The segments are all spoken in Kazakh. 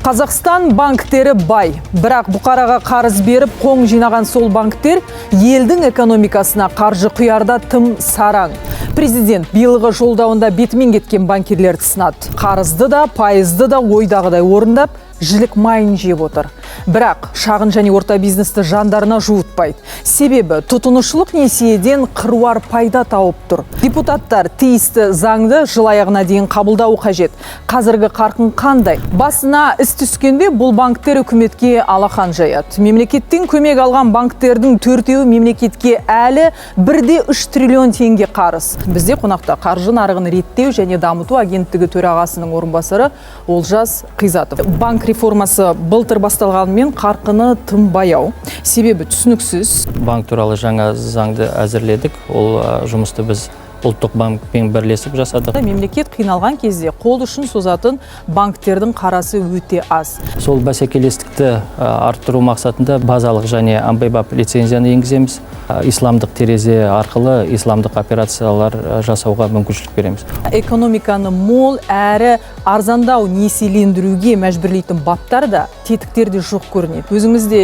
Қазақстан банктері бай, бірақ бұқараға қарыз беріп, қоң жинаған сол банктер елдің экономикасына қаржы құярда тым сараң. Президент биылғы жолдауында бетімен кеткен банкирлерді сынады. Қарызды да, пайызды да ойдағыдай орындап, жілік майын жеп отыр. Бірақ шағын және орта бизнесті жандарына жуытпайды. Себебі тұтынушылық несиеден қыруар пайда тауып тұр. Депутаттар тиісті заңды жыл аяғына дейін қабылдауы қажет. Қазіргі қарқын қандай? Басына іс түскенде бұл банктер үкіметке алақан жаяды. Мемлекеттен көмек алған банктердің 4-еуі мемлекетке әлі 1,3 триллион теңге қарыз. Бізде қонақта қаржы нарығын реттеу және дамыту агенттігі төрағасының орынбасары Олжас Қизатов. Банк реформасы былтыр басталғанымен қарқыны тым баяу. Себебі түсініксіз. Банк туралы жаңа заңды әзірледік. Ол жұмысты біз ұлттық банкпен бірлесіп жасадық. Мемлекет қиналған кезде қол ұшын созатын банктердің қарасы өте аз. Сол бәсекелестікті арттыру мақсатында базалық және амбайбап лицензияны енгіземіз. Исламдық терезе арқылы исламдық операциялар жасауға мүмкіншілік береміз. Экономиканы мол әрі арзандау несиелендіруге мәжбүрлейтін баптар да, тетіктер де жоқ көрінеді. Өзіңіз де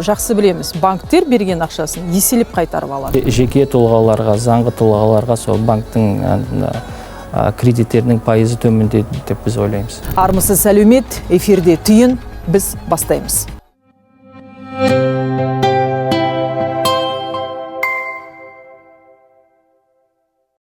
жақсы білеміз, банктер берген ақшасын еселеп қайтарып алады. Жеке тұлғаларға, заңғы тұлғаларға сол банктың кредиттерінің пайызы төмендейді деп біз ойлаймыз. Армысыз сәлемет, эфирде түйін, біз бастаймыз.